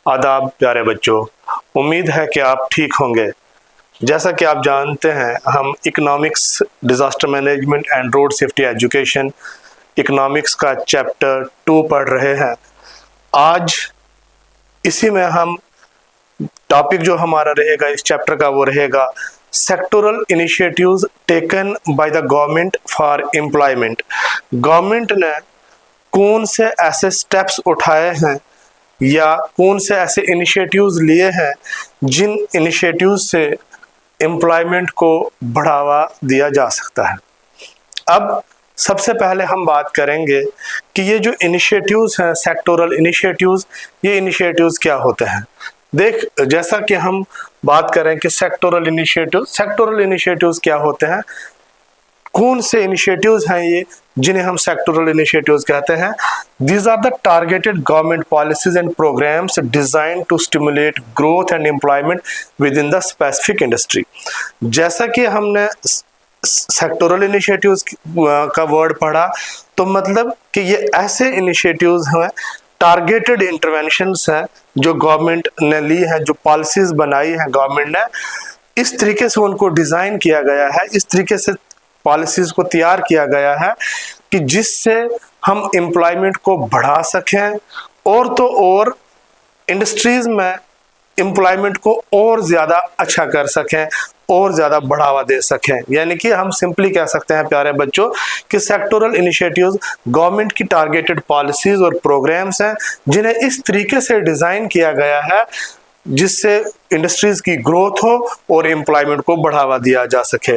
आदाब प्यारे बच्चों, उम्मीद है कि आप ठीक होंगे। जैसा कि आप जानते हैं, हम economics, disaster management and road safety education, economics का चैप्टर 2 पढ़ रहे हैं। आज इसी में हम टॉपिक जो हमारा रहेगा इस चैप्टर का वो रहेगा sectoral initiatives taken by the government for employment. Government ने कौन से ऐसे स्टेप्स उठाए हैं या कौन से ऐसे इनिशिएटिव्स लिए हैं जिन इनिशिएटिव्स से एम्प्लॉयमेंट को बढ़ावा दिया जा सकता है। अब सबसे पहले हम बात करेंगे कि ये जो इनिशिएटिव्स हैं, सेक्टोरल इनिशिएटिव्स, ये इनिशिएटिव्स क्या होते हैं। जैसा कि हम बात करें कि सेक्टोरल इनिशिएटिव्स क्या होते हैं, कौन से इनिशिएटिव्स हैं ये जिन्हें हम सेक्टोरल इनिशिएटिव्स कहते हैं। These are the targeted government policies and programs designed to stimulate growth and employment within the specific industry। जैसा कि हमने सेक्टोरल इनिशिएटिव्स का वर्ड पढ़ा, तो मतलब कि ये ऐसे इनिशिएटिव्स हैं, टारगेटेड इंटरवेंशंस हैं जो गवर्नमेंट ने ली है, जो पॉलिसीज बनाई है गवर्नमेंट ने, इस तरीके से उनको डिज़ाइन किया गया है, इस तरीके से पॉलिसीज को तैयार किया गया है कि जिससे हम एम्प्लॉयमेंट को बढ़ा सकें और तो और इंडस्ट्रीज में एम्प्लॉयमेंट को और ज़्यादा अच्छा कर सकें और ज़्यादा बढ़ावा दे सकें। यानी कि हम सिंपली कह सकते हैं प्यारे बच्चों कि सेक्टोरल इनिशिएटिव्स गवर्नमेंट की टारगेटेड पॉलिसीज और प्रोग्राम्स हैं जिन्हें इस तरीके से डिज़ाइन किया गया है जिससे इंडस्ट्रीज की ग्रोथ हो और एम्प्लॉयमेंट को बढ़ावा दिया जा सके।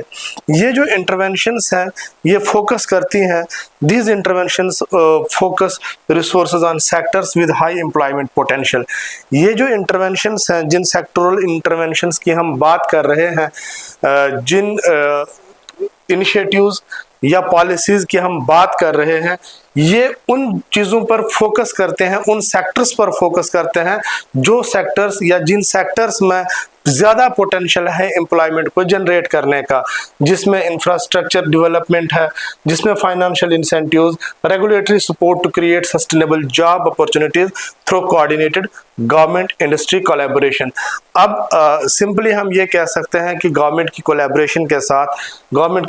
ये जो इंटरवेंशंस हैं ये फोकस करती हैं, these interventions focus resources on sectors with high employment potential. ये जो इंटरवेंशंस हैं, जिन सेक्टोरल इंटरवेंशंस की हम बात कर रहे हैं, जिन इनिशिएटिव्स या पॉलिसीज की हम बात कर रहे हैं, ये उन चीज़ों पर फोकस करते हैं, उन सेक्टर्स पर फोकस करते हैं जो सेक्टर्स या जिन सेक्टर्स में ज़्यादा पोटेंशियल है एम्प्लॉयमेंट को जनरेट करने का, जिसमें इंफ्रास्ट्रक्चर डेवलपमेंट है, जिसमें financial incentives, regulatory support to create sustainable job opportunities through coordinated government industry collaboration. अब सिंपली हम ये कह सकते हैं कि गवर्नमेंट की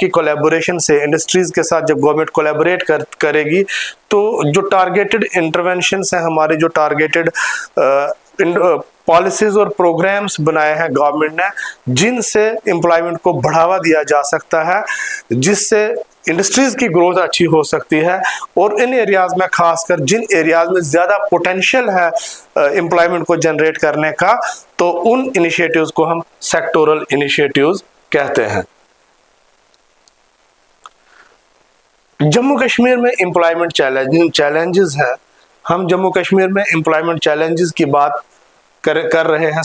कोलैबोरेशन से इंडस्ट्रीज के साथ जब गवर्नमेंट कोलैबोरेट करेगी तो जो टारगेटेड इंटरवेंशंस हैं, हमारे जो टारगेटेड पॉलिसीज और प्रोग्राम्स बनाए हैं गवर्नमेंट ने, जिनसे एम्प्लॉयमेंट को बढ़ावा दिया जा सकता है, जिससे इंडस्ट्रीज की ग्रोथ अच्छी हो सकती है और इन एरियाज में, खासकर जिन एरियाज में ज़्यादा पोटेंशियल है एम्प्लॉयमेंट को जनरेट करने का, तो उन इनिशिएटिव्स को हम सेक्टोरल इनिशिएटिव्स कहते हैं। जम्मू कश्मीर में एम्प्लॉयमेंट चैलेंजेस हैं। हम जम्मू कश्मीर में एम्प्लॉयमेंट चैलेंजेस की बात कर रहे हैं।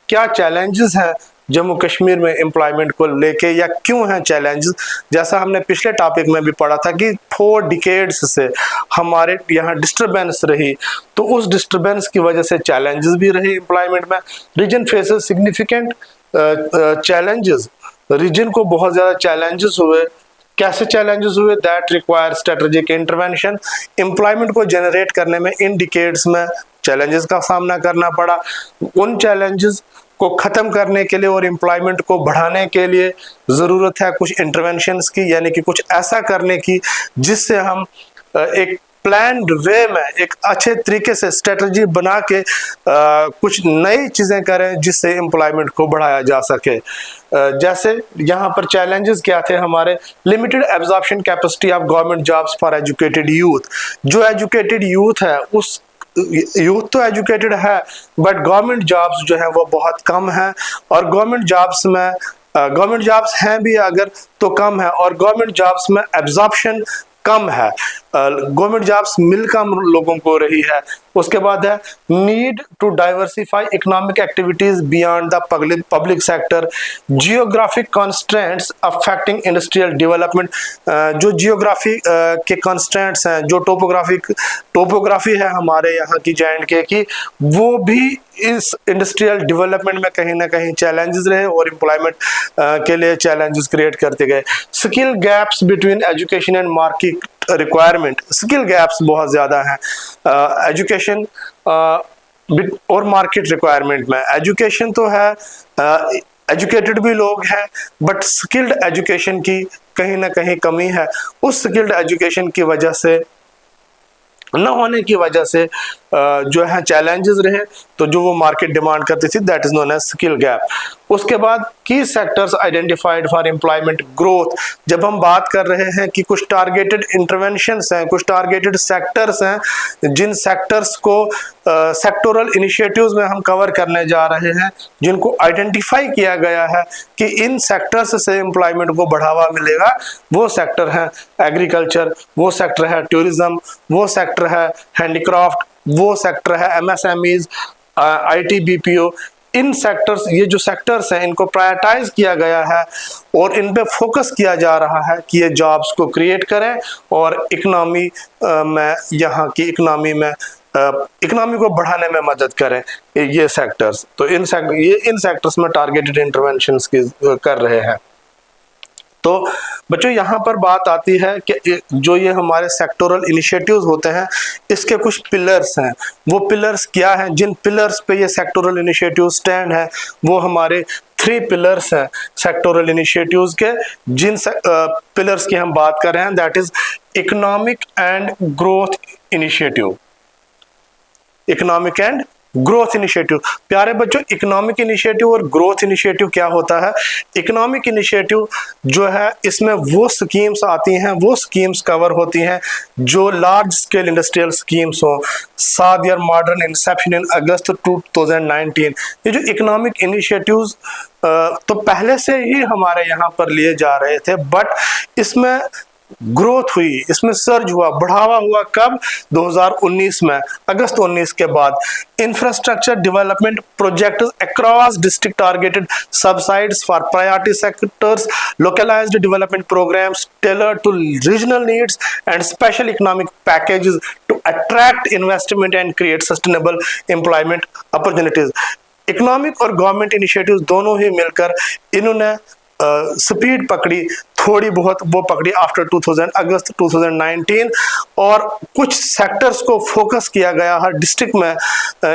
क्या चैलेंजेस हैं जम्मू कश्मीर में एम्प्लॉयमेंट को लेके, या क्यों हैं चैलेंजेस। जैसा हमने पिछले टॉपिक में भी पढ़ा था कि 4 डिकेड्स से हमारे यहाँ डिस्टर्बेंस रही, तो उस डिस्टर्बेंस की वजह से चैलेंजेस भी रही एम्प्लॉयमेंट में। Region faces significant challenges, region को बहुत ज़्यादा चैलेंजेस हुए। कैसे चैलेंजेस हुए? That require strategic intervention. Employment को जनरेट करने में इन डिकेड्स में चैलेंजेस का सामना करना पड़ा। उन चैलेंजेस को ख़त्म करने के लिए और एम्प्लॉयमेंट को बढ़ाने के लिए ज़रूरत है कुछ इंटरवेंशंस की, यानी कि कुछ ऐसा करने की जिससे हम एक प्लान्ड वे में, एक अच्छे तरीके से स्ट्रेटजी बना के कुछ नई चीज़ें करें जिससे एम्प्लॉयमेंट को बढ़ाया जा सके। जैसे यहाँ पर चैलेंजेस क्या थे हमारे? Limited absorption capacity of government jobs for educated youth. जो एजुकेटेड यूथ है, उस यूथ तो एजुकेटेड है बट गवर्नमेंट जॉब्स जो है वो बहुत कम है, और गवर्नमेंट जॉब्स हैं भी अगर तो कम है, और गवर्नमेंट जॉब्स में एब्जॉर्प्शन कम है, गवर्नमेंट जॉब्स मिल कम लोगों को रही है। उसके बाद है need to diversify economic activities beyond the public sector, geographic constraints affecting industrial development. जो जियोग्राफी के कॉन्स्ट्रेंट्स हैं, जो टोपोग्राफी है हमारे यहाँ की J&K की, वो भी इस इंडस्ट्रियल डेवलपमेंट में कहीं ना कहीं चैलेंजेस रहे और एम्प्लॉयमेंट के लिए चैलेंजेस क्रिएट करते गए। Skill gaps between education and market requirement, skill gaps बहुत ज़्यादा हैं। एजुकेशन और मार्केट रिक्वायरमेंट में। एजुकेशन तो है, एजुकेटेड भी लोग हैं, बट स्किल्ड एजुकेशन की कहीं ना कहीं कमी है। उस स्किल्ड एजुकेशन की वजह से, न होने की वजह से जो है चैलेंजेस रहे, तो जो वो मार्केट डिमांड करती थी, that is known as skill gap. उसके बाद key sectors identified for employment growth. जब हम बात कर रहे हैं कि कुछ टारगेटेड इंटरवेंशंस हैं, कुछ टारगेटेड सेक्टर्स हैं, जिन सेक्टर्स को सेक्टोरल इनिशिएटिव्स में हम कवर करने जा रहे हैं, जिनको आइडेंटिफाई किया गया है कि इन सेक्टर्स से एम्प्लॉयमेंट को बढ़ावा मिलेगा, वो सेक्टर है एग्रीकल्चर, वो सेक्टर है टूरिज्म, वो सेक्टर है हैंडीक्राफ्ट, वो सेक्टर है MSMEs, IT BPO. In sectors, ये जो सेक्टर्स हैं, इनको प्रायोरिटाइज किया गया है और इन पे फोकस किया जा रहा है कि ये जॉब्स को क्रिएट करें और इकोनॉमी में, यहाँ की इकोनॉमी को बढ़ाने में मदद करें ये सेक्टर्स। तो इन सेक्टर्स में टारगेटेड इंटरवेंशंस कर रहे हैं। तो बच्चों यहाँ पर बात आती है कि जो ये हमारे सेक्टोरल इनिशिएटिव्स होते हैं, इसके कुछ पिलर्स हैं। वो पिलर्स क्या हैं? जिन पिलर्स पे ये सेक्टोरल इनिशिएटिव स्टैंड है, वो हमारे 3 पिलर्स हैं सेक्टोरल इनिशिएटिव्स के। जिन पिलर्स की हम बात कर रहे हैं, that is economic and growth initiative. Economic and growth initiative. प्यारे बच्चों, इकोनॉमिक इनिशिएटिव और ग्रोथ इनिशिएटिव क्या होता है? इकोनॉमिक इनिशिएटिव जो है, इसमें वो स्कीम्स आती हैं, वो स्कीम्स कवर होती हैं जो लार्ज स्केल इंडस्ट्रियल स्कीम्स हो। 7 ईयर मॉडर्न इंसेप्शन इन अगस्त 2019। ये जो इकोनॉमिक इनिशिएटिव्स तो पहले से ही हमारे यहाँ पर लिए जा रहे थे, बट इसमें ग्रोथ हुई, इसमें सर्ज हुआ, बढ़ावा हुआ कब? 2019 में, अगस्त 19 के बाद। Infrastructure development project across district targeted subsidies for priority sectors, localised development programmes tailored to regional needs and special economic packages to attract investment and create sustainable employment opportunities. Economic और government initiatives दोनों ही मिलकर इन्होंने speed पकड़ी, थोड़ी बहुत वो पकड़ी आफ्टर अगस्त 2019, और कुछ सेक्टर्स को फोकस किया गया हर डिस्ट्रिक्ट में।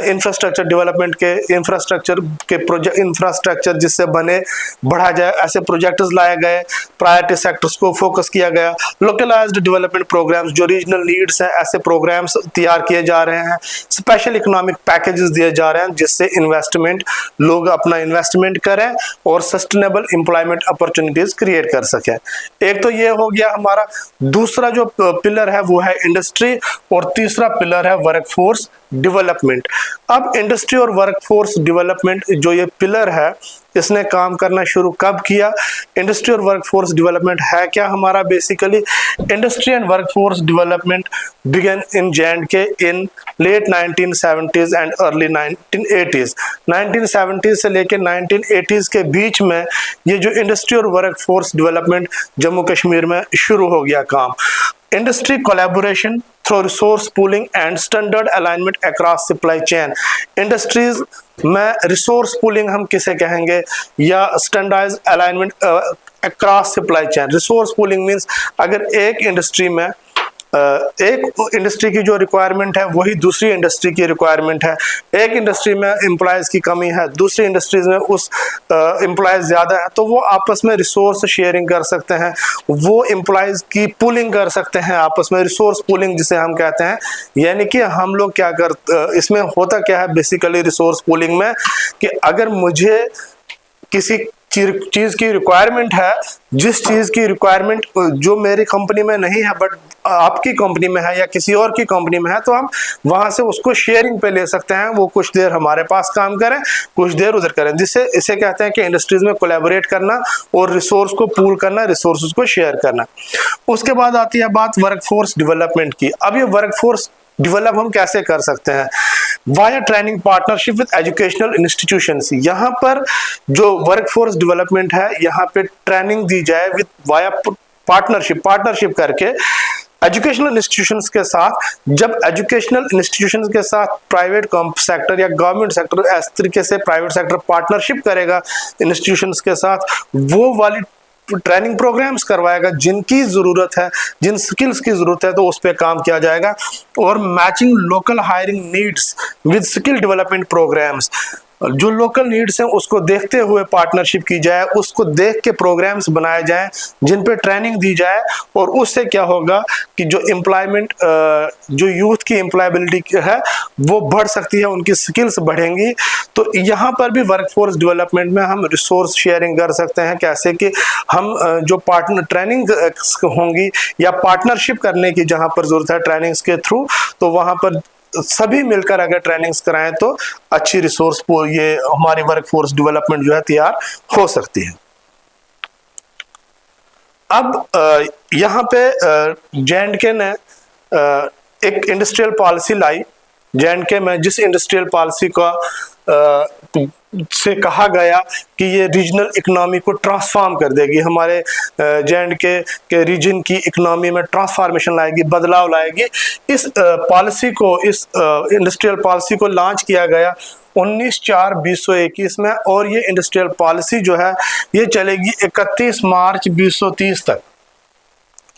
इंफ्रास्ट्रक्चर डेवलपमेंट के इंफ्रास्ट्रक्चर जिससे बने, बढ़ा जाए, ऐसे प्रोजेक्ट्स लाए गए। प्रायोरिटी सेक्टर्स को फोकस किया गया। लोकलाइज्ड डेवलपमेंट प्रोग्राम्स, जो रीजनल नीड्स हैं, ऐसे प्रोग्राम्स तैयार किए जा रहे हैं। स्पेशल इकोनॉमिक पैकेजेस दिए जा रहे हैं जिससे लोग अपना इन्वेस्टमेंट करें और सस्टेनेबल एम्प्लॉयमेंट अपॉर्चुनिटीज क्रिएट कर सके। एक तो ये हो गया हमारा। दूसरा जो पिलर है वो है इंडस्ट्री, और तीसरा पिलर है वर्कफोर्स डेवलपमेंट। अब इंडस्ट्री और वर्कफोर्स डेवलपमेंट जो ये पिलर है, इसने काम करना शुरू कब किया? इंडस्ट्री और वर्कफोर्स डेवलपमेंट है क्या हमारा? Basically industry and workforce development began in J&K in late 1970s and early 1980s। 1970s से लेकर 1980s के बीच में ये जो इंडस्ट्री और वर्कफोर्स डेवलपमेंट जम्मू कश्मीर में शुरू हो गया काम। Industry collaboration through resource pooling and standard alignment across supply chain. Industries में रिसोर्स पूलिंग हम किसे कहेंगे, या standardise alignment across supply chain. Resource pooling means अगर एक इंडस्ट्री में एक इंडस्ट्री की जो रिक्वायरमेंट है वही दूसरी इंडस्ट्री की रिक्वायरमेंट है। एक इंडस्ट्री में एम्प्लॉयज की कमी है, दूसरी इंडस्ट्रीज में उस एम्प्लॉयज ज्यादा है, तो वो आपस में रिसोर्स शेयरिंग कर सकते हैं, वो एम्प्लॉयज की पूलिंग कर सकते हैं आपस में, रिसोर्स पूलिंग जिसे हम कहते हैं। यानी कि हम लोग क्या इसमें होता क्या है बेसिकली रिसोर्स पूलिंग में, कि अगर मुझे किसी चीज की रिक्वायरमेंट है, जिस चीज की रिक्वायरमेंट जो मेरी कंपनी में नहीं है बट आपकी कंपनी में है या किसी और की कंपनी में है, तो हम वहां से उसको शेयरिंग पे ले सकते हैं। वो कुछ देर हमारे पास काम करें, कुछ देर उधर करें, जिससे इसे कहते हैं कि इंडस्ट्रीज में कोलैबोरेट करना और रिसोर्स को पूल करना, रिसोर्सेज को शेयर करना। उसके बाद आती है बात वर्कफोर्स डेवलपमेंट की। अब ये वर्कफोर्स डेवलप हम कैसे कर सकते हैं? Via training partnership with educational institutions. यहाँ पर जो वर्कफोर्स डेवलपमेंट है, यहाँ पे ट्रेनिंग दी जाए विद वाया पार्टनरशिप करके एजुकेशनल इंस्टीट्यूशंस के साथ। जब एजुकेशनल इंस्टीट्यूशंस के साथ प्राइवेट सेक्टर या गवर्नमेंट सेक्टर इस तरीके से प्राइवेट सेक्टर पार्टनरशिप करेगा इंस्टीट्यूशंस के साथ, वो वाली ट्रेनिंग प्रोग्राम्स करवाएगा, जिनकी ज़रूरत है, जिन स्किल्स की ज़रूरत है, तो उस पर काम किया जाएगा। और matching local hiring needs with skill development programmes, जो लोकल नीड्स हैं उसको देखते हुए पार्टनरशिप की जाए, उसको देख के प्रोग्राम्स बनाए जाएं जिन पे ट्रेनिंग दी जाए। और उससे क्या होगा कि जो एम्प्लॉयमेंट, जो यूथ की एम्प्लॉयबिलिटी है वो बढ़ सकती है, उनकी स्किल्स बढ़ेंगी। तो यहाँ पर भी वर्कफोर्स डेवलपमेंट में हम रिसोर्स शेयरिंग कर सकते हैं, कैसे कि हम जो पार्टनर ट्रेनिंग होंगी या पार्टनरशिप करने की जहाँ पर जरूरत है ट्रेनिंग्स के थ्रू, तो वहाँ पर सभी मिलकर अगर ट्रेनिंग्स कराएं तो अच्छी रिसोर्स ये हमारी वर्कफोर्स डेवलपमेंट जो है तैयार हो सकती है। अब यहाँ पे J&K ने एक इंडस्ट्रियल पॉलिसी लाई। J&K में जिस इंडस्ट्रियल पॉलिसी का से कहा गया कि ये रीजनल इकोनॉमी को ट्रांसफॉर्म कर देगी, हमारे J&K के रीजन की इकोनॉमी में ट्रांसफॉर्मेशन लाएगी, बदलाव लाएगी। इस पॉलिसी को, इस इंडस्ट्रियल पॉलिसी को लॉन्च किया गया 19/4/2021 में, और ये इंडस्ट्रियल पॉलिसी जो है ये चलेगी 31 मार्च 2030 तक।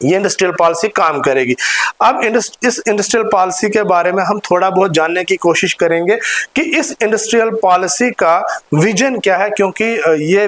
ये इंडस्ट्रियल पॉलिसी काम करेगी। अब इस इंडस्ट्रियल पॉलिसी के बारे में हम थोड़ा बहुत जानने की कोशिश करेंगे कि इस इंडस्ट्रियल पॉलिसी का विजन क्या है, क्योंकि ये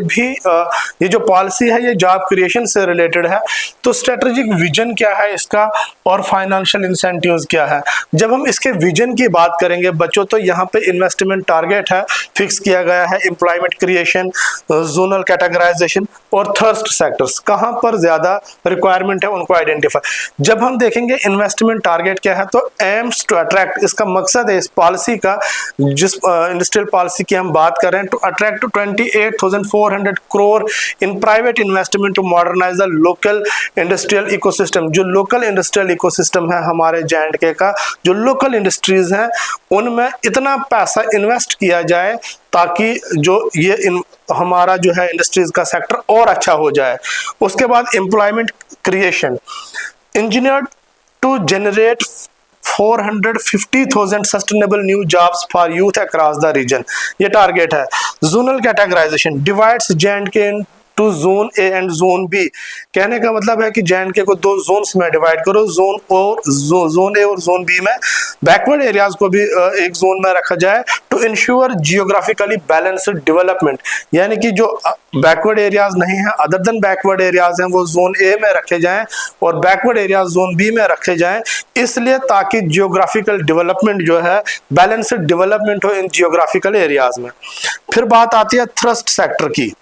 जो पॉलिसी है ये जॉब क्रिएशन से रिलेटेड है। तो स्ट्रेटेजिक विजन क्या है इसका और फाइनेंशियल इंसेंटिव्स क्या है। जब हम इसके विजन की बात करेंगे बच्चों, तो यहाँ पे इन्वेस्टमेंट टारगेट है, फिक्स किया गया है, एम्प्लॉयमेंट क्रिएशन, जोनल कैटेगराइजेशन और थर्स्ट सेक्टर्स, कहाँ पर ज्यादा रिक्वायरमेंट है उनको आइडेंटिफाई। जब हम देखेंगे इन्वेस्टमेंट टारगेट क्या है, तो एम्स टू अट्रैक्ट, इसका मकसद है इस पॉलिसी का, जिस इंडस्ट्रियल पॉलिसी की हम बात कर रहे हैं, to attract 28,400 crore in private investment to modernise the local industrial ecosystem. जो लोकल इंडस्ट्रियल इकोसिस्टम है हमारे J&K का, जो लोकल इंडस्ट्रीज हैं उनमें इतना पैसा इन्वेस्ट किया जाए ताकि जो हमारा जो है इंडस्ट्रीज का सेक्टर और अच्छा हो जाए। उसके बाद employment creation, engineered to generate 450,000 sustainable new jobs for youth across the region, ये टारगेट है। Zonal categorisation divides J&K to zone A and zone B, कहने का मतलब है कि J&K को दो जोन्स में डिवाइड करो, जोन ए और जोन बी में। बैकवर्ड एरियाज को भी एक जोन में रखा जाए to ensure geographically balanced development, यानी कि जो बैकवर्ड एरियाज नहीं है, अदर देन बैकवर्ड एरियाज हैं, वो जोन ए में रखे जाएं और बैकवर्ड एरियाज जोन बी में रखे जाएं, इसलिए ताकि जियोग्राफिकल डेवलपमेंट जो है, बैलेंस्ड डेवलपमेंट हो इन जियोग्राफिकल एरियाज में। फिर बात आती है थ्रस्ट सेक्टर की,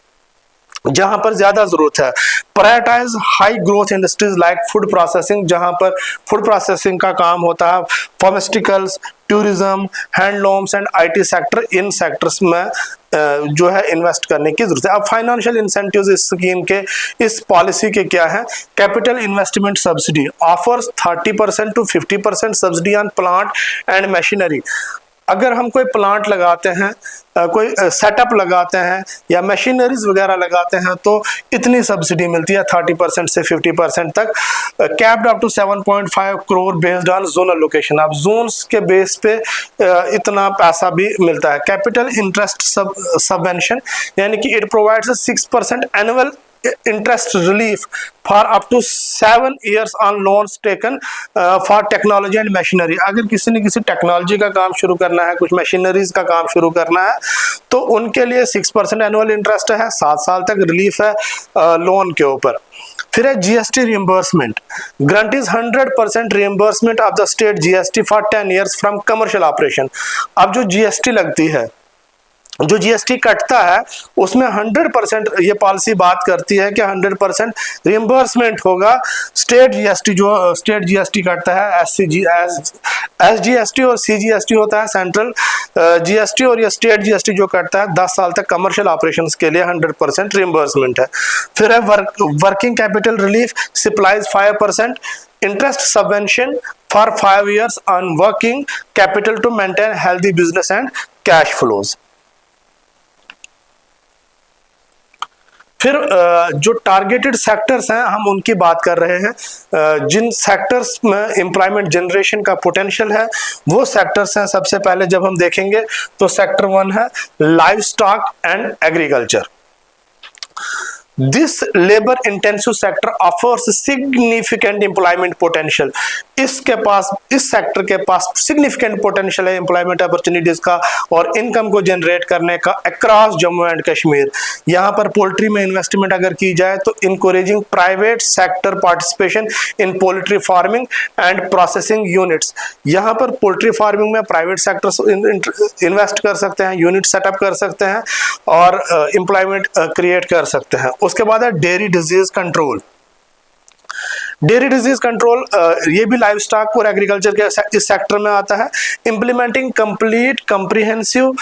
जहां पर ज्यादा जरूरत है। Prioritise high growth industries like food processing, जहां पर फूड प्रोसेसिंग का काम होता है, pharmaceuticals, tourism, handlooms and IT sector, इन सेक्टर्स में जो है इन्वेस्ट करने की जरूरत है। अब फाइनेंशियल इंसेंटिव्स इस स्कीम के, इस पॉलिसी के क्या है। Capital investment subsidy offers 30% to 50% subsidy on plant and machinery. अगर हम कोई प्लांट लगाते हैं, कोई सेटअप लगाते हैं या मशीनरीज वगैरह लगाते हैं, तो इतनी सब्सिडी मिलती है 30% से 50% तक। Capped up to 7.5 crore based on zonal location, अब जोन्स के बेस पे इतना पैसा भी मिलता है। कैपिटल इंटरेस्ट सबवेंशन, यानी कि it provides 6% annual interest relief for up to 7 years on loans taken for technology and machinery। अगर किसी ने किसी टेक्नोलॉजी का काम शुरू करना है, कुछ मशीनरीज का काम शुरू करना है, तो उनके लिए 6% एनुअल इंटरेस्ट है, 7 साल तक रिलीफ है लोन के ऊपर। फिर है GST reimbursement, grant is 100% reimbursement of the state GST for 10 years from commercial operation. अब जो GST लगती है, जो GST कटता है, उसमें 100%, ये पॉलिसी बात करती है कि 100% रिइंबर्समेंट होगा। स्टेट GST, जो स्टेट GST कटता है, SGST और CGST होता है सेंट्रल GST, और ये स्टेट GST जो कटता है 10 साल तक कमर्शियल ऑपरेशंस के लिए 100% रिइंबर्समेंट है। फिर है working capital relief, supplies 5%, interest subvention for 5 years on working capital to maintain healthy business and cash flows। फिर जो टारगेटेड सेक्टर्स हैं हम उनकी बात कर रहे हैं, जिन सेक्टर्स में एम्प्लॉयमेंट जनरेशन का पोटेंशियल है वो सेक्टर्स हैं। सबसे पहले जब हम देखेंगे तो सेक्टर 1 है live stock and agriculture. This labour intensive sector offers significant employment potential. इस सेक्टर के पास सिग्निफिकेंट पोटेंशियल है एम्प्लॉयमेंट अपॉर्चुनिटीज का और इनकम को जनरेट करने का अक्रॉस जम्मू एंड कश्मीर। यहाँ पर पोल्ट्री में इन्वेस्टमेंट अगर की जाए तो encouraging private sector participation in poultry farming and processing units. यहाँ पर पोल्ट्री फार्मिंग में प्राइवेट सेक्टर इन्वेस्ट कर सकते हैं, यूनिट सेटअप कर सकते हैं और एम्प्लॉयमेंट क्रिएट कर सकते हैं। उसके बाद है dairy disease control. Dairy disease control ये भी लाइव स्टॉक और एग्रीकल्चर के इस सेक्टर में आता है। Implementing complete comprehensive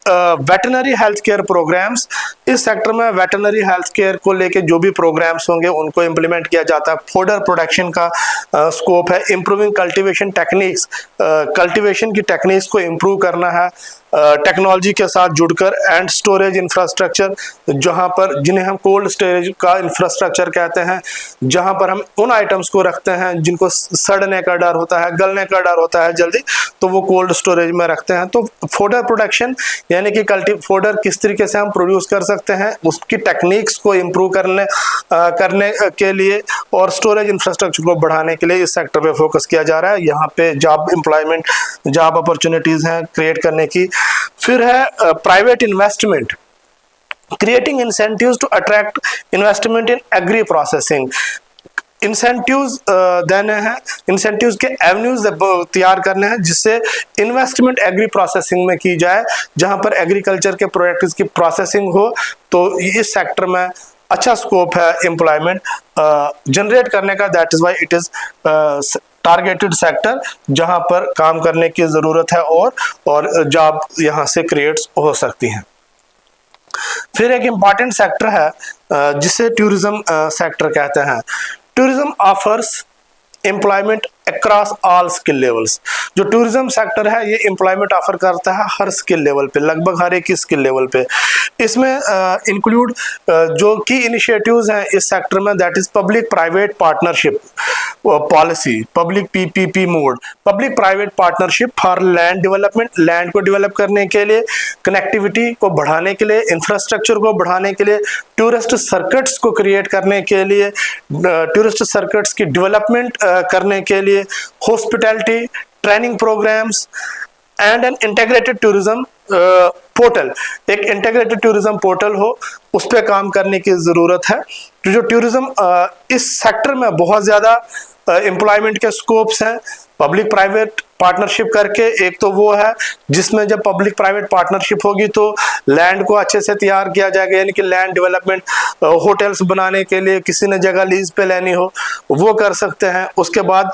veterinary health care programmes. इस सेक्टर में वेटनरी हेल्थ केयर को लेके जो भी प्रोग्राम्स होंगे उनको इम्प्लीमेंट किया जाता है। फोडर प्रोडक्शन का स्कोप है। इम्प्रूविंग कल्टीवेशन टेक्निक्स, कल्टीवेशन की टेक्निक्स को इम्प्रूव करना है टेक्नोलॉजी के साथ जुड़कर। एंड स्टोरेज इंफ्रास्ट्रक्चर, जहां पर जिन्हें हम कोल्ड स्टोरेज का इंफ्रास्ट्रक्चर कहते हैं, जहां पर हम उन आइटम्स को रखते हैं जिनको सड़ने का डर होता है, गलने का डर होता है जल्दी, तो वो कोल्ड स्टोरेज में रखते हैं। तो फोडर प्रोडक्शन यानी कि फोडर किस तरीके से हम प्रोड्यूस कर सकते हैं उसकी टेक्निक्स को इम्प्रूव करने के लिए और स्टोरेज इंफ्रास्ट्रक्चर को बढ़ाने के लिए इस सेक्टर पे फोकस किया जा रहा है। यहाँ पे जॉब अपॉर्चुनिटीज हैं क्रिएट करने की। फिर है private investment, creating incentives to attract investment in agri processing. Incentives देने हैं, इंसेंटिव्स के एवेन्यूज तैयार करने हैं जिससे इन्वेस्टमेंट एग्री प्रोसेसिंग में की जाए, जहां पर एग्रीकल्चर के प्रोडक्ट्स की प्रोसेसिंग हो। तो इस सेक्टर में अच्छा स्कोप है एम्प्लॉयमेंट जनरेट करने का। That is why it is targeted sector जहां पर काम करने की जरूरत है और जॉब यहां से क्रिएट हो सकती हैं। फिर एक इम्पॉर्टेंट सेक्टर है जिसे टूरिज्म सेक्टर कहते हैं। Tourism offers employment across all skill levels. जो टूरिज्म सेक्टर है ये एम्प्लॉयमेंट ऑफर करता है हर स्किल लेवल पे, लगभग हर एक ही स्किल लेवल पे। इसमें इंक्लूड जो की इनिशिएटिव्स हैं इस सेक्टर में, that is public private partnership policy, public PPP mode, public private partnership for land development, land को डेवलप करने के लिए, कनेक्टिविटी को बढ़ाने के लिए, इंफ्रास्ट्रक्चर को बढ़ाने के लिए, टूरिस्ट सर्किट्स को क्रिएट करने के लिए, टूरिस्ट सर्किट्स की डेवलपमेंट करने के लिए, hospitality training programmes and an integrated tourism portal. एक इंटीग्रेटेड टूरिज्म पोर्टल हो उस पर काम करने की जरूरत है। तो जो टूरिज्म इस सेक्टर में बहुत ज्यादा एम्प्लॉयमेंट के स्कोप्स हैं पब्लिक प्राइवेट पार्टनरशिप करके। एक तो वो है जिसमें जब पब्लिक प्राइवेट पार्टनरशिप होगी तो लैंड को अच्छे से तैयार किया जाएगा, यानी कि लैंड डेवलपमेंट, होटल्स बनाने के लिए किसी ने जगह लीज पे लेनी हो वो कर सकते हैं। उसके बाद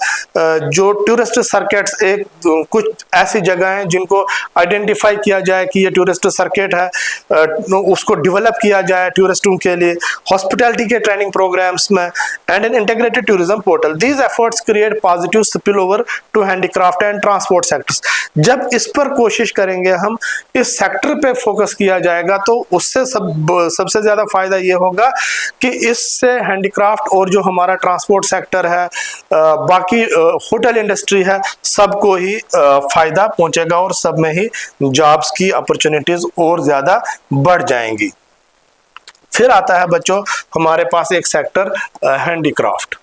जो टूरिस्ट सर्किट्स, एक कुछ ऐसी जगह हैं जिनको आइडेंटिफाई किया जाए कि ये टूरिस्ट सर्किट है, उसको डेवलप किया जाए टूरिस्टों के लिए, हॉस्पिटैलिटी के ट्रेनिंग प्रोग्राम्स में, and an integrated tourism portal. These efforts create positive spill over to handicraft and transport sectors. जब इस पर कोशिश करेंगे हम, इस सेक्टर पे फोकस किया जाएगा तो उससे सबसे ज्यादा फायदा ये होगा कि इससे हैंडीक्राफ्ट और जो हमारा ट्रांसपोर्ट सेक्टर है, बाकी होटल इंडस्ट्री है, सबको ही फायदा पहुंचेगा और सब में ही जॉब्स की अपॉर्चुनिटीज और ज्यादा बढ़ जाएंगी। फिर आता है बच्चों हमारे पास एक सेक्टर हैंडीक्राफ्ट।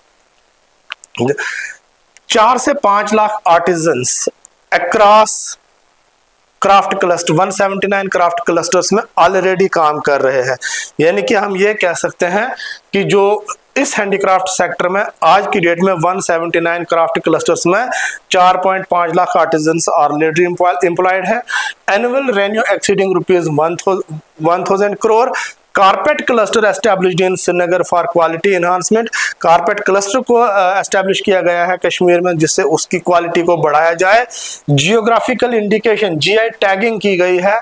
4 से 5 lakh artisans across craft cluster, 179 craft clusters में ऑलरेडी काम कर रहे हैं। यानी कि हम ये कह सकते हैं कि जो इस हैंडीक्राफ्ट सेक्टर में आज की डेट में 179 क्राफ्ट क्लस्टर्स में 4.5 लाख आर्टिजन्स ऑलरेडी एम्प्लॉयड है। Annual revenue exceeding ₹1000 crore. Carpet cluster established in Srinagar for quality enhancement. Carpet cluster को एस्टैब्लिश किया गया है कश्मीर में जिससे उसकी क्वालिटी को बढ़ाया जाए। जियोग्राफिकल इंडिकेशन, जीआई टैगिंग की गई है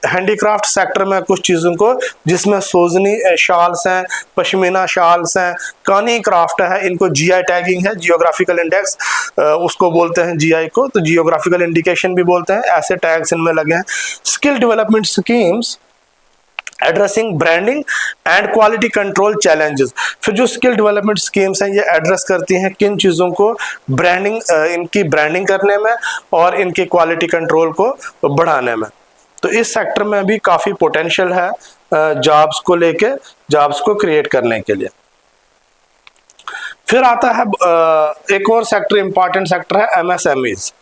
हैंडीक्राफ्ट सेक्टर में कुछ चीज़ों को, जिसमें सोजनी शॉल्स हैं, पश्मीना शॉल्स हैं, कानी क्राफ्ट है, इनको जीआई टैगिंग है। जियोग्राफिकल इंडेक्स उसको बोलते हैं जीआई को, तो जियोग्राफिकल इंडिकेशन भी बोलते हैं, ऐसे टैग्स इनमें लगे हैं। Skill development schemes addressing branding and quality control challenges. फिर जो स्किल डेवलपमेंट स्कीम्स हैं ये एड्रेस करती हैं किन चीज़ों को, ब्रांडिंग, इनकी ब्रांडिंग करने में और इनकी क्वालिटी कंट्रोल को बढ़ाने में। तो इस सेक्टर में भी काफ़ी पोटेंशियल है जॉब्स को लेके, जॉब्स को क्रिएट करने के लिए। फिर आता है एक और सेक्टर, इंपॉर्टेंट सेक्टर है MSMEs.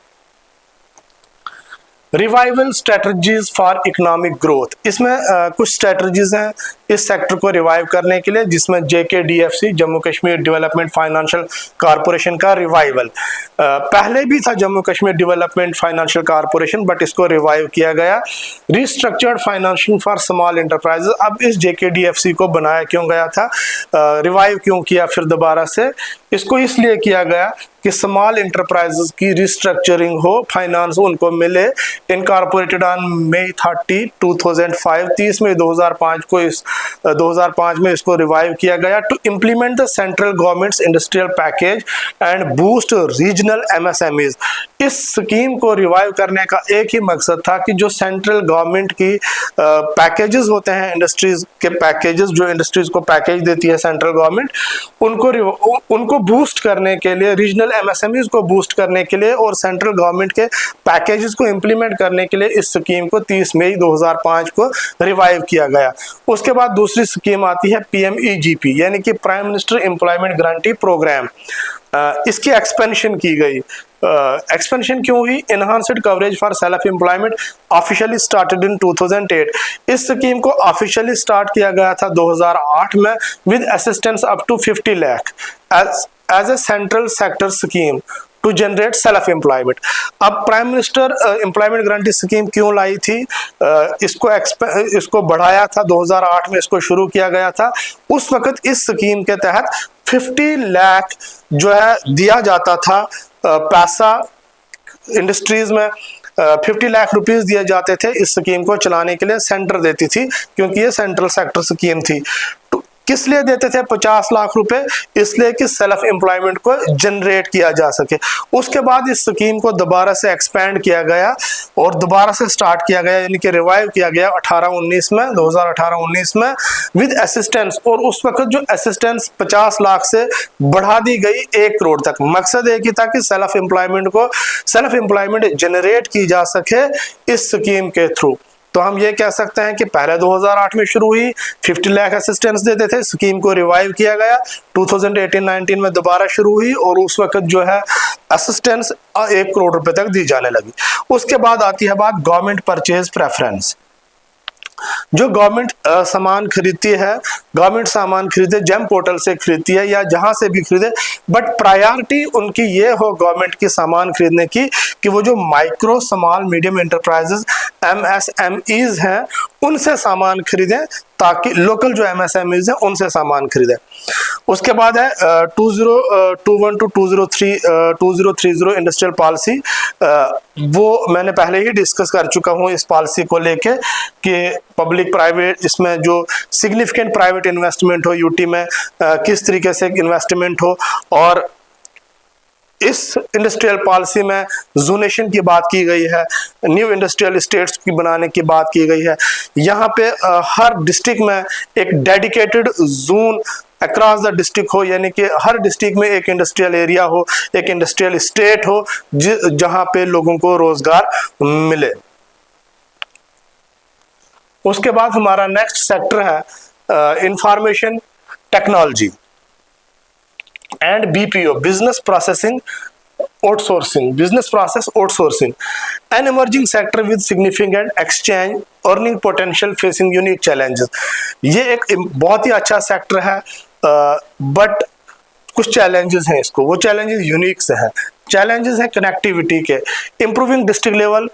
Revival strategies for economic growth. इसमें कुछ स्ट्रेटजीज हैं इस सेक्टर को रिवाइव करने के लिए, जिसमें JKDFC, Jammu Kashmir development financial corporation का रिवाइवल। पहले भी था Jammu Kashmir development financial corporation, but इसको रिवाइव किया गया। Restructured financing for small enterprises. अब इस JKDFC को बनाया क्यों गया था, रिवाइव क्यों किया फिर दोबारा से? इसको इसलिए किया गया कि स्मॉल एंटरप्राइजेस की रिस्ट्रक्चरिंग हो, फाइनेंस उनको मिले। इनकॉर्पोरेटेड ऑन May 30, 2005, 30 मई 2005 को 2005 में इसको रिवाइव किया गया to implement the central government's industrial package and boost regional MSMEs। इस स्कीम को रिवाइव करने का एक ही मकसद था कि जो सेंट्रल गवर्नमेंट की पैकेजेस होते हैं, इंडस्ट्रीज के पैकेजेस, जो इंडस्ट्रीज को पैकेज देती है सेंट्रल गवर्नमेंट, उनको बूस्ट करने के लिए, रीजनल MSMEs को बूस्ट करने के लिए और सेंट्रल गवर्नमेंट के पैकेजेस को इंप्लीमेंट करने के लिए इस स्कीम को 30 मई 2005 को रिवाइव किया गया। उसके बाद दूसरी स्कीम आती है PMEGP, यानी कि prime minister employment guarantee programme. इसकी एक्सपेंशन की गई। एक्सपेंशन क्यों हुई? Enhanced coverage for self employment officially started in 2008। इस स्कीम को ऑफिशियली स्टार्ट किया गया था 2008 में with assistance up to 50 lakh as a central sector scheme to generate self employment. अब prime minister employment guarantee scheme क्यों लाई थी? इसको बढ़ाया था 2008 में, इसको शुरू किया गया था। उस वक्त इस स्कीम के तहत 50 लाख जो है दिया जाता था पैसा इंडस्ट्रीज में, 50 लाख रुपीस दिए जाते थे इस स्कीम को चलाने के लिए, सेंटर देती थी क्योंकि ये सेंट्रल सेक्टर स्कीम थी। तो किस लिए देते थे 50 लाख रुपए? इसलिए कि सेल्फ एम्प्लॉयमेंट को जनरेट किया जा सके। उसके बाद इस स्कीम को दोबारा से एक्सपेंड किया गया और दोबारा से स्टार्ट किया गया, यानी कि रिवाइव किया गया 2018-19 में विद असिस्टेंस। और उस वक्त जो असिस्टेंस 50 लाख से बढ़ा दी गई 1 करोड़ तक। मकसद एक ही था कि सेल्फ एम्प्लॉयमेंट जनरेट की जा सके इस स्कीम के थ्रू। तो हम ये कह सकते हैं कि पहले 2008 में शुरू हुई, 50 लाख असिस्टेंस देते थे, स्कीम को रिवाइव किया गया, 2018-19 में दोबारा शुरू हुई और उस वक्त जो है असिस्टेंस 1 करोड़ रुपए तक दी जाने लगी। उसके बाद आती है बात गवर्नमेंट परचेज प्रेफरेंस। जो गवर्नमेंट सामान खरीदती है, गवर्नमेंट सामान खरीदे जेम पोर्टल से खरीदती है या जहां से भी खरीदे, बट प्रायोरिटी उनकी ये हो गवर्नमेंट की सामान खरीदने की कि वो जो micro small medium enterprises MSMEs हैं उनसे सामान खरीदें, ताकि लोकल जो MSMEs हैं उनसे सामान खरीदें। उसके बाद है 2021 टू 2030 इंडस्ट्रियल पॉलिसी। वो मैंने पहले ही डिस्कस कर चुका हूँ इस पॉलिसी को लेके कि पब्लिक प्राइवेट, इसमें जो सिग्निफिकेंट प्राइवेट इन्वेस्टमेंट हो यूटी में, किस तरीके से इन्वेस्टमेंट हो। और इस इंडस्ट्रियल पॉलिसी में जोनेशन की बात की गई है, न्यू इंडस्ट्रियल स्टेट्स की बनाने की बात की गई है। यहाँ पे हर डिस्ट्रिक्ट में एक dedicated zone across the district हो, यानी कि हर डिस्ट्रिक्ट में एक इंडस्ट्रियल एरिया हो, एक इंडस्ट्रियल स्टेट हो जहाँ पे लोगों को रोजगार मिले। उसके बाद हमारा नेक्स्ट सेक्टर है information technology and BPO, business processing outsourcing, business process outsourcing, an emerging sector with significant exchange earning potential facing unique challenges. ये एक बहुत ही अच्छा सेक्टर है, बट कुछ चैलेंजेस हैं इसको। वो चैलेंजेस यूनिक से है। चैलेंजेस हैं कनेक्टिविटी के, improving district level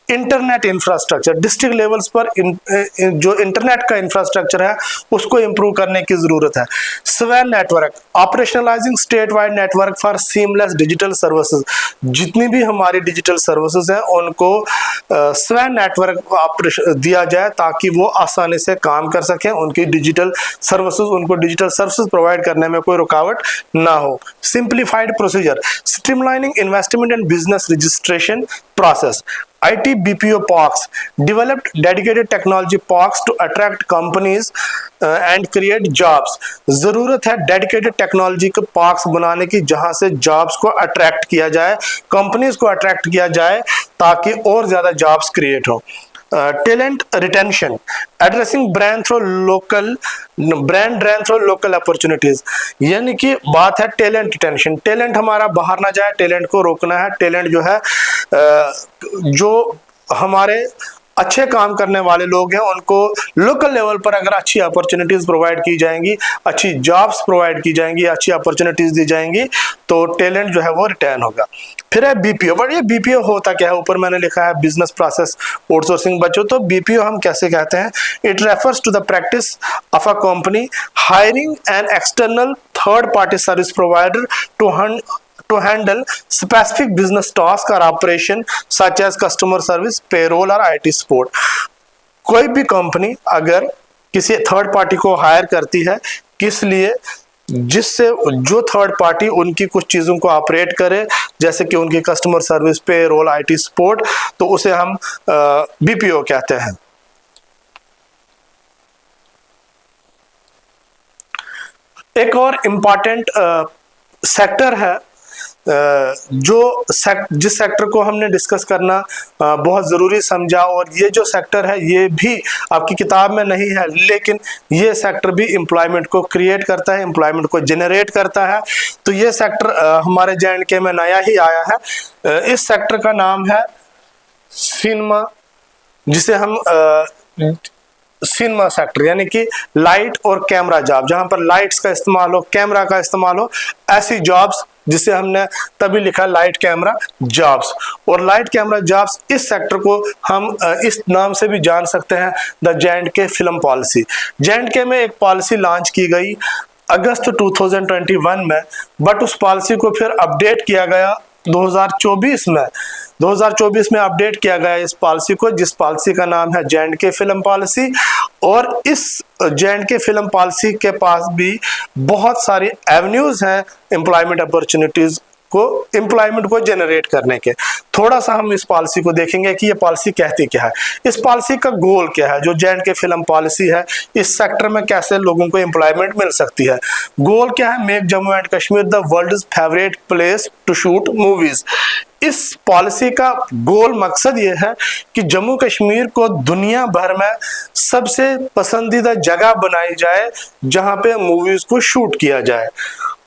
internet infrastructure. District levels पर जो इंटरनेट का इंफ्रास्ट्रक्चर है उसको इंप्रूव करने की जरूरत है। Swan network, ऑपरेशनलाइजिंग state wide network for seamless digital services. जितनी भी हमारी डिजिटल सर्विसेज हैं उनको स्वैन नेटवर्क दिया जाए ताकि वो आसानी से काम कर सकें, उनकी डिजिटल सर्विसेज, उनको डिजिटल सर्विसेज प्रोवाइड करने में कोई रुकावट ना हो। Simplified procedure, streamlining investment and business registration process. IT BPO parks developed dedicated technology parks to attract companies and create jobs. जरूरत है डेडिकेटेड टेक्नोलॉजी के पार्क्स बनाने की जहां से जॉब्स को अट्रैक्ट किया जाए, कंपनीज को अट्रैक्ट किया जाए ताकि और ज्यादा जॉब्स क्रिएट हो। Talent retention, addressing brand drain through local opportunities, यानी कि बात है टैलेंट रिटेंशन। टैलेंट हमारा बाहर ना जाए, टैलेंट को रोकना है। टैलेंट जो है जो हमारे अच्छे काम करने वाले लोग हैं उनको लोकल लेवल पर अगर अच्छी अपॉर्चुनिटीज प्रोवाइड की जाएंगी, अच्छी जॉब्स प्रोवाइड की जाएंगी, अच्छी अपॉर्चुनिटीज दी जाएंगी, तो टैलेंट जो है वो रिटर्न होगा। फिर है बीपीओ। बट ये बीपीओ होता क्या है? ऊपर मैंने लिखा है बिजनेस प्रोसेस आउटसोर्सिंग। बच्चों तो बीपीओ हम कैसे कहते हैं? It refers to the practice of a company hiring an external third party service provider to handle specific business tasks or operation such as customer service, payroll और IT support। कोई भी company अगर किसी third party को higher करती है, किस लिए? जिससे जो थर्ड पार्टी उनकी कुछ चीज़ों को ऑपरेट करे, जैसे कि उनकी customer service, payroll, IT support, तो उसे हम बीपीओ कहते हैं। एक और इम्पॉर्टेंट सेक्टर है जिस सेक्टर को हमने डिस्कस करना बहुत ज़रूरी समझा, और ये जो सेक्टर है ये भी आपकी किताब में नहीं है, लेकिन ये सेक्टर भी एम्प्लॉयमेंट को क्रिएट करता है, एम्प्लॉयमेंट को जनरेट करता है। तो ये सेक्टर हमारे J&K में नया ही आया है। इस सेक्टर का नाम है सिनेमा, जिसे हम सिनेमा सेक्टर, यानी कि लाइट और कैमरा जॉब, जहां पर लाइट्स का इस्तेमाल हो, कैमरा का इस्तेमाल हो, ऐसी जॉब्स जिसे हमने तभी लिखा लाइट कैमरा जॉब्स। और लाइट कैमरा जॉब्स इस सेक्टर को हम इस नाम से भी जान सकते हैं, the J&K film policy. J&K में एक पॉलिसी लॉन्च की गई अगस्त 2021 में, बट उस पॉलिसी को फिर अपडेट किया गया 2024 में। 2024 में अपडेट किया गया इस पॉलिसी को, जिस पॉलिसी का नाम है J&K फिल्म पॉलिसी। और इस J&K फिल्म पॉलिसी के पास भी बहुत सारी एवेन्यूज हैं एम्प्लॉयमेंट अपॉर्चुनिटीज एम्प्लॉयमेंट को जनरेट करने के। थोड़ा सा हम इस पॉलिसी को देखेंगे कि ये पॉलिसी कहती क्या है, इस पॉलिसी का गोल क्या है। जो J&K फिल्म पॉलिसी है, इस सेक्टर में कैसे लोगों को एम्प्लॉयमेंट मिल सकती है। गोल क्या है? Make Jammu and Kashmir the world's favourite place to shoot movies. इस पॉलिसी का गोल मकसद ये है कि जम्मू कश्मीर को दुनिया भर में सबसे पसंदीदा जगह बनाई जाए जहां पे मूवीज को शूट किया जाए।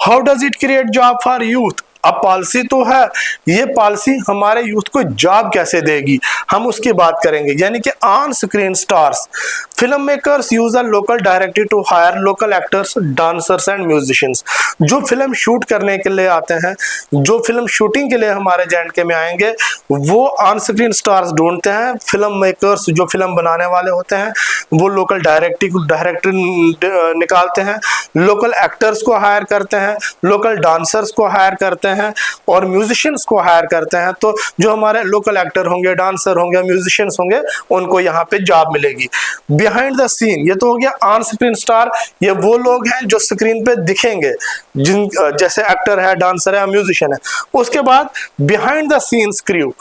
How does it create job for youth? अब पॉलिसी तो है, ये पॉलिसी हमारे यूथ को जॉब कैसे देगी, हम उसकी बात करेंगे। यानी कि on screen stars, film makers use a local directory to hire local actors, dancers and musicians. जो फिल्म शूट करने के लिए आते हैं, जो फिल्म शूटिंग के लिए हमारे J&K में आएंगे, वो ऑन स्क्रीन स्टार्स ढूंढते हैं। फिल्म मेकर्स जो फिल्म बनाने वाले होते हैं, वो लोकल डायरेक्टरी निकालते हैं, लोकल एक्टर्स को हायर करते हैं, लोकल डांसर्स को हायर करते हैं और म्यूजिशियंस को हायर करते हैं। तो जो हमारे लोकल एक्टर होंगे, डांसर होंगे, म्यूजिशियंस होंगे, उनको यहाँ पे जॉब मिलेगी। बिहाइंड द सीन, ये तो हो गया ऑन स्क्रीन स्टार, ये वो लोग हैं जो स्क्रीन पे दिखेंगे, जिन जैसे एक्टर है, डांसर है, म्यूजिशियन है। उसके बाद बिहाइंड द सीन्स क्रू,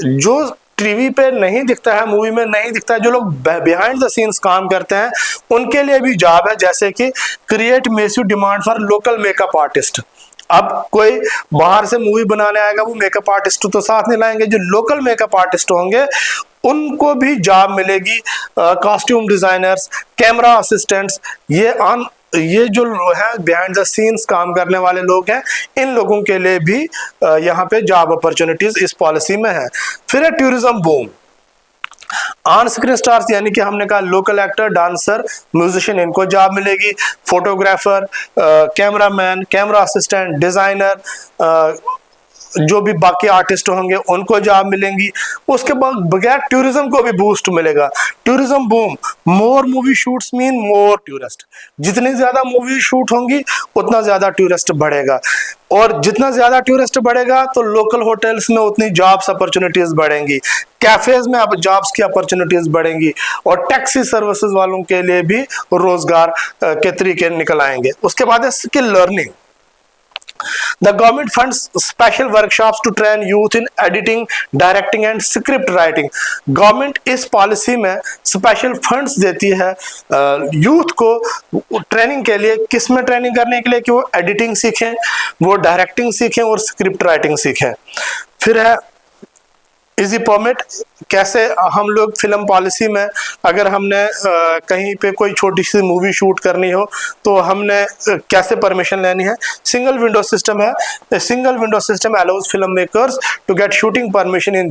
जो टीवी पे नहीं दिखता है, मूवी में नहीं दिखता है, जो लोग बिहाइंड द सीन्स काम करते हैं, उनके लिए भी जॉब है। जैसे कि create massive demand for local makeup artist. अब कोई बाहर से मूवी बनाने आएगा, वो मेकअप आर्टिस्ट तो साथ नहीं लाएंगे, जो लोकल मेकअप आर्टिस्ट होंगे उनको भी जॉब मिलेगी। कॉस्ट्यूम डिजाइनर्स, कैमरा असिस्टेंट्स, ये जो है बिहाइंड द सीन्स काम करने वाले लोग हैं, इन लोगों के लिए भी यहाँ पे जॉब अपॉर्चुनिटीज इस पॉलिसी में है। फिर है tourism boom. On screen stars यानी कि हमने कहा लोकल एक्टर, डांसर, म्यूजिशियन, इनको जॉब मिलेगी। Photographer, cameraman, camera assistant, designer, जो भी बाकी आर्टिस्ट होंगे उनको जॉब मिलेंगी। उसके बाद बगैर टूरिज्म को भी बूस्ट मिलेगा। टूरिज्म बूम, मोर मूवी शूट्स मीन मोर टूरिस्ट। जितनी ज्यादा मूवी शूट होंगी उतना ज्यादा टूरिस्ट बढ़ेगा, और जितना ज्यादा टूरिस्ट बढ़ेगा तो लोकल होटल्स में उतनी जॉब्स अपॉर्चुनिटीज बढ़ेंगी, कैफेज में अब जॉब्स की अपॉर्चुनिटीज बढ़ेंगी, और टैक्सी सर्विसेज वालों के लिए भी रोजगार के तरीके निकल आएंगे। उसके बाद है skill learning. The government funds special workshops to train youth in editing, directing and script writing. Government इस पॉलिसी में स्पेशल फंड्स देती है यूथ को ट्रेनिंग के लिए। किस में ट्रेनिंग करने के लिए? कि वो एडिटिंग सीखें, वो डायरेक्टिंग सीखें और स्क्रिप्ट राइटिंग सीखें। फिर है इजी परमिट कैसे हम लोग फिल्म पॉलिसी में अगर हमने कहीं पे कोई छोटी सी मूवी शूट करनी हो तो हमने कैसे परमिशन लेनी है। सिंगल विंडो सिस्टम है। Single window system allows film makers to get shooting permission in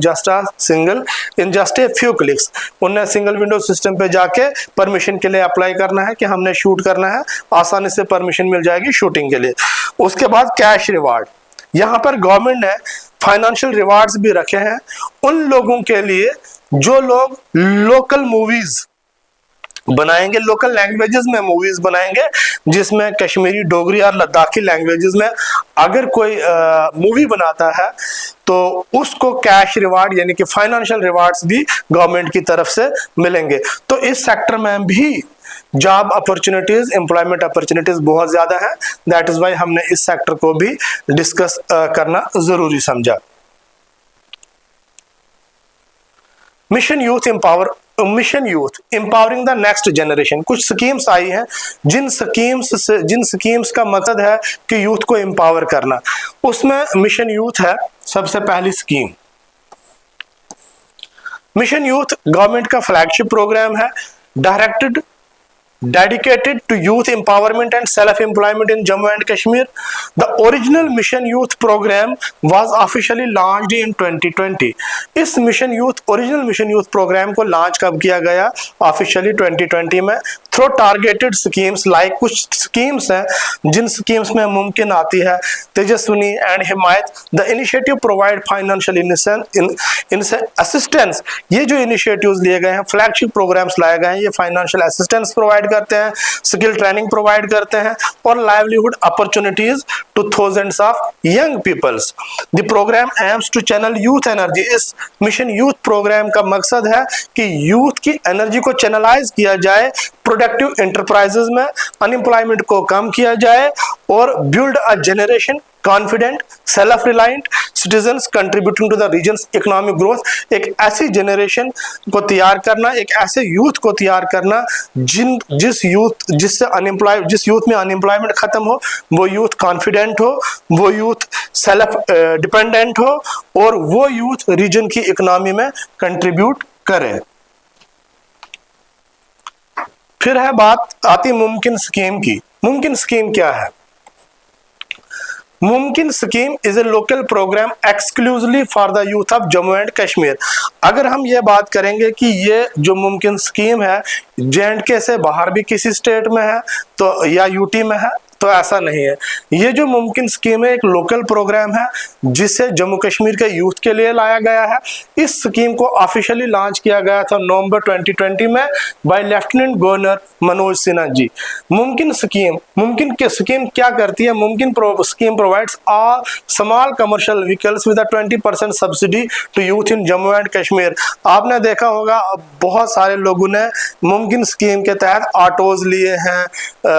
just a few clicks. उन्हें सिंगल विंडो सिस्टम पे जाके परमिशन के लिए अप्लाई करना है कि हमने शूट करना है, आसानी से परमिशन मिल जाएगी शूटिंग के लिए। उसके बाद कैश रिवार्ड, यहाँ पर गवर्नमेंट ने फाइनेंशियल रिवार्ड्स भी रखे हैं उन लोगों के लिए जो लोग लोकल मूवीज बनाएंगे, लोकल लैंग्वेजेस में मूवीज बनाएंगे, जिसमें कश्मीरी, डोगरी और लद्दाखी लैंग्वेजेस में अगर कोई मूवी बनाता है तो उसको कैश रिवार्ड यानी कि फाइनेंशियल रिवार्ड्स भी गवर्नमेंट की तरफ से मिलेंगे। तो इस सेक्टर में भी जॉब अपॉर्चुनिटीज, एम्प्लॉयमेंट अपॉर्चुनिटीज बहुत ज्यादा है। दैट इज वाई हमने इस सेक्टर को भी डिस्कस करना जरूरी समझा। Mission youth empowering the next generation. कुछ स्कीम्स आई हैं जिन स्कीम्स का मकसद है कि यूथ को एम्पावर करना। उसमें मिशन यूथ है सबसे पहली स्कीम। मिशन यूथ गवर्नमेंट का फ्लैगशिप प्रोग्राम है, dedicated to youth empowerment and self-employment in Jammu and Kashmir. The original Mission Youth program was officially launched in 2020. इस ओरिजिनल मिशन यूथ प्रोग्राम को launch कब किया गया? ऑफिशियली 2020 में। Through targeted schemes like, कुछ schemes हैं जिन schemes में मुमकिन आती है Tejaswini and Himayat. The initiative provide financial assistance. ये जो इनिशिएटिव्स लिए गए हैं, फ्लैगशिप प्रोग्राम्स लाए गए हैं, ये फाइनेंशियल असिस्टेंस प्रोवाइड करते हैं, स्किल ट्रेनिंग प्रोवाइड करते हैं और livelihood opportunities to thousands of young peoples. The programme aims to channel youth energy. इस मिशन यूथ प्रोग्राम का मकसद है कि यूथ की एनर्जी को चैनलाइज किया जाए, प्रोडक्टिव एंटरप्राइजेस में अनएम्प्लॉयमेंट को कम किया जाए और build a generation confident, self reliant citizens contributing to the region's economic growth. एक ऐसी जनरेशन को तैयार करना, एक ऐसे यूथ को तैयार करना जिस यूथ में अनएम्प्लॉयमेंट खत्म हो, वो यूथ कॉन्फिडेंट हो, वो यूथ सेल्फ डिपेंडेंट हो और वो यूथ रीजन की इकोनॉमी में कंट्रीब्यूट करे। फिर है बात आती मुमकिन स्कीम की। मुमकिन स्कीम क्या है? Mumkin scheme is a local program exclusively for the youth of Jammu and Kashmir. अगर हम ये बात करेंगे कि ये जो मुमकिन स्कीम है J&K से बाहर भी किसी स्टेट में है तो या यूटी में है, तो ऐसा नहीं है। ये जो मुमकिन स्कीम है एक लोकल प्रोग्राम है जिसे जम्मू कश्मीर के यूथ के लिए लाया गया है। इस स्कीम को ऑफिशियली लॉन्च किया गया था नवंबर 2020 में bye lieutenant governor Manoj Sinha ji. मुमकिन स्कीम क्या करती है? Mumkin scheme provides all small commercial vehicles with 20% subsidy to youth in Jammu and Kashmir. आपने देखा होगा बहुत सारे लोगों ने मुमकिन स्कीम के तहत ऑटोज लिए हैं,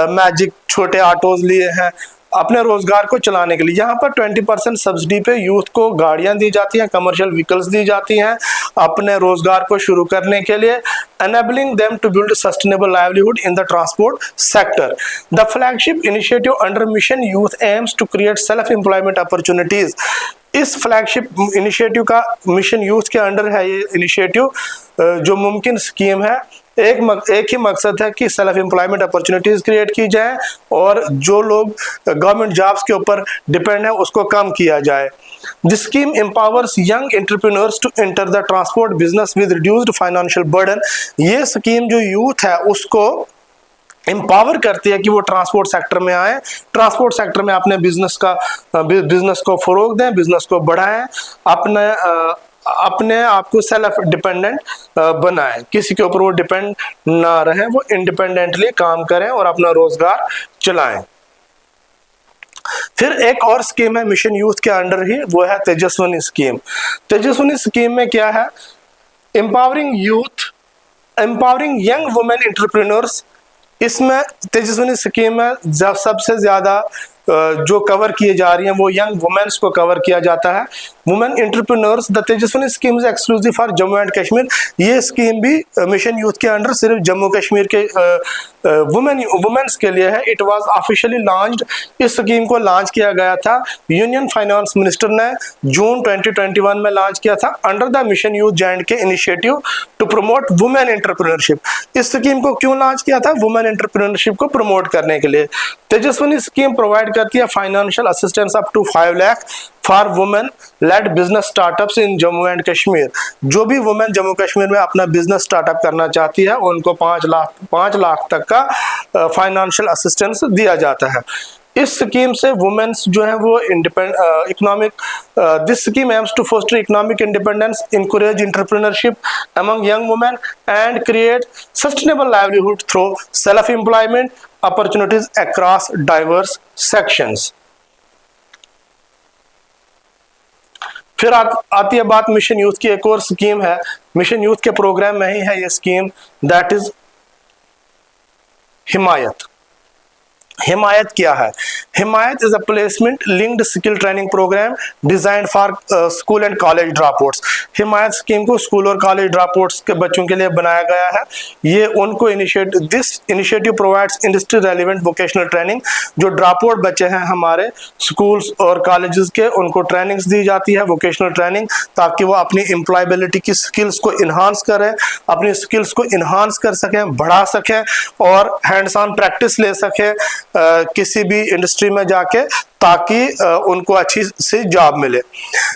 मैजिक छोटे ऑटोज लिए हैं अपने रोजगार को चलाने के लिए। यहाँ पर 20% सब्सिडी पे यूथ को गाड़ियां दी जाती हैं, कमर्शियल व्हीकल्स दी जाती हैं अपने रोजगार को शुरू करने के लिए, enabling them to build sustainable livelihood in the transport sector. The flagship initiative under Mission Youth aims to create self-employment opportunities. इस फ्लैगशिप इनिशिएटिव का मिशन यूथ के अंडर है ये इनिशिएटिव जो मुमकिन स्कीम है। एक ही मकसद है कि सेल्फ एम्प्लॉयमेंट अपॉर्चुनिटीज क्रिएट की जाए और जो लोग गवर्नमेंट जॉब्स के ऊपर डिपेंड है उसको कम किया जाए। This scheme empowers young entrepreneurs to enter the transport business with reduced financial burden. ये स्कीम जो यूथ है उसको एम्पावर करती है कि वो ट्रांसपोर्ट सेक्टर में आए, ट्रांसपोर्ट सेक्टर में अपने बिजनेस को फरोग दें, बिजनेस को बढ़ाएं, अपने आप को सेल्फ डिपेंडेंट बनाएं, किसी के ऊपर वो डिपेंड ना रहे, वो इंडिपेंडेंटली काम करें और अपना रोजगार चलाएं। फिर एक और स्कीम है मिशन यूथ के अंडर ही, वो है तेजस्विनी स्कीम। तेजस्विनी स्कीम में क्या है? Empowering young women entrepreneurs. इसमें तेजस्विनी स्कीम में सबसे ज्यादा जो कवर किए जा रही हैं वो यंग वुमेन्स को कवर किया जाता है। Women entrepreneurs, the Tejaswini scheme is exclusive for Jammu and Kashmir. ये स्कीम भी मिशन यूथ के अंडर सिर्फ जम्मू कश्मीर के वुमेन्स के लिए है। इट वाज ऑफिशियली लॉन्च्ड, इस स्कीम को लॉन्च किया गया था यूनियन फाइनेंस मिनिस्टर ने जून 2021 में लॉन्च किया था अंडर द मिशन यूथ जैंड के initiative to promote women entrepreneurship. इस स्कीम को क्यों लॉन्च किया था? वुमेन एंटरप्रेन्योरशिप को प्रमोट करने के लिए। तेजस्विनी स्कीम प्रोवाइड करती है financial assistance up to 5 lakh for women led business startups in Jammu and Kashmir. जो भी वुमेन जम्मू कश्मीर में अपना बिजनेस स्टार्टअप करना चाहती है उनको 5 लाख तक का फाइनेंशियल असिस्टेंस दिया जाता है। इस स्कीम से वुमेन्स जो है वो economic, this scheme aims to foster economic independence, encourage entrepreneurship among young women and create sustainable livelihood through self-employment opportunities across diverse sections। फिर आती है बात मिशन यूथ की। एक और स्कीम है, मिशन यूथ के प्रोग्राम में ही है ये स्कीम, दैट इज हिमायत। हिमायत क्या है? हिमायत is a placement linked skill training programme designed for school and college dropouts. Himayat scheme को स्कूल और कॉलेज ड्रॉपआउट्स के बच्चों के लिए बनाया गया है। ये उनको this initiative provides industry relevant vocational training. जो ड्रॉपआउट बच्चे हैं हमारे स्कूल्स और कॉलेजेस के, उनको ट्रेनिंग्स दी जाती है, वोकेशनल ट्रेनिंग, ताकि वो अपनी एम्प्लॉयबिलिटी की स्किल्स को इन्हांस करें, अपनी स्किल्स को इन्हांस कर सकें, बढ़ा सकें और हैंड्स ऑन प्रैक्टिस ले सकें किसी भी इंडस्ट्री में जाके, ताकि उनको अच्छी से जॉब मिले।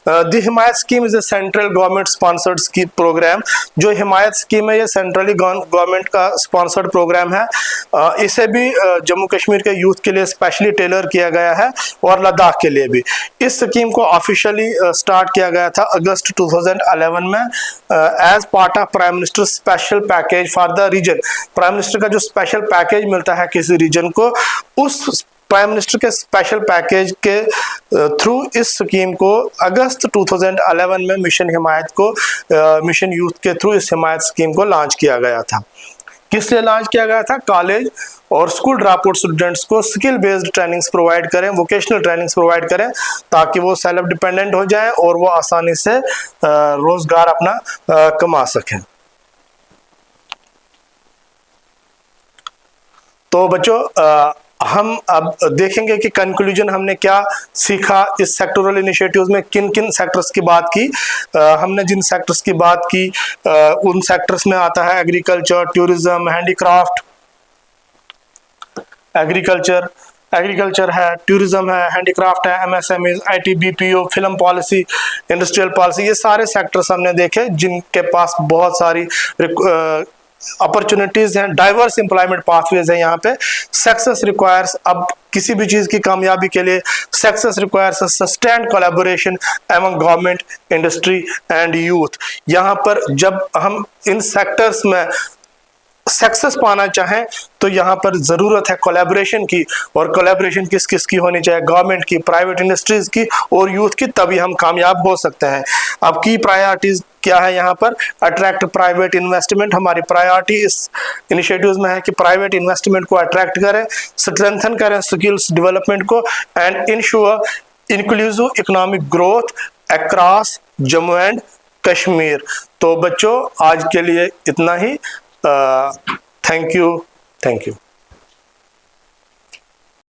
The Himayat scheme is a central government sponsored scheme programme. जो हिमायत स्कीम है ये सेंट्रली गवर्नमेंट का स्पॉन्सर्ड प्रोग्राम है। इसे भी जम्मू कश्मीर के यूथ के लिए स्पेशली टेलर किया गया है और लद्दाख के लिए भी। इस स्कीम को ऑफिशियली स्टार्ट किया गया था अगस्त 2011 में as part of prime minister special package for the region. Prime minister का जो स्पेशल पैकेज मिलता है किसी रीजन को, उस प्राइम मिनिस्टर के स्पेशल पैकेज के थ्रू इस स्कीम को अगस्त 2011 में मिशन हिमायत को, मिशन यूथ के थ्रू इस हिमायत स्कीम को लॉन्च किया गया था। किस लिए लॉन्च किया गया था? कॉलेज और स्कूल ड्रॉपआउट स्टूडेंट्स को स्किल बेस्ड ट्रेनिंग्स प्रोवाइड करें, वोकेशनल ट्रेनिंग्स प्रोवाइड करें, ताकि वो सेल्फ डिपेंडेंट हो जाएं और वो आसानी से रोजगार अपना कमा सकें। तो बच्चों हम अब देखेंगे कि कंक्लूजन हमने क्या सीखा इस सेक्टोरल इनिशिएटिव्स में, किन किन सेक्टर्स की बात की। हमने जिन सेक्टर्स की बात की उन सेक्टर्स में आता है एग्रीकल्चर, टूरिज्म, हैंडीक्राफ्ट, एग्रीकल्चर है, टूरिज्म है, हैंडीक्राफ्ट है, MSME, IT, BPO, film policy, industrial policy. ये सारे सेक्टर्स हमने देखे जिनके पास बहुत सारी अपॉर्चुनिटीज हैं, डाइवर्स एम्प्लॉयमेंट पाथवेज है। यहाँ पे सक्सेस रिक्वायर्स, अब किसी भी चीज की कामयाबी के लिए success requires sustained collaboration among government, industry and youth. यहाँ पर जब हम इन सेक्टर्स में सक्सेस पाना चाहें तो यहाँ पर जरूरत है कोलैबोरेशन की, और कोलैबोरेशन किस किस की होनी चाहिए? गवर्नमेंट की, प्राइवेट इंडस्ट्रीज की और यूथ की, तभी हम कामयाब हो सकते हैं। अब की प्रायोरिटीज क्या है यहाँ पर? Attract private investment. हमारी प्रायोरिटी इस इनिशिएटिव्स में है कि प्राइवेट इन्वेस्टमेंट को अट्रैक्ट करें, स्ट्रेंथन करें स्किल्स डेवलपमेंट को, and ensure inclusive economic growth across Jammu and Kashmir. तो बच्चों आज के लिए इतना ही। Thank you.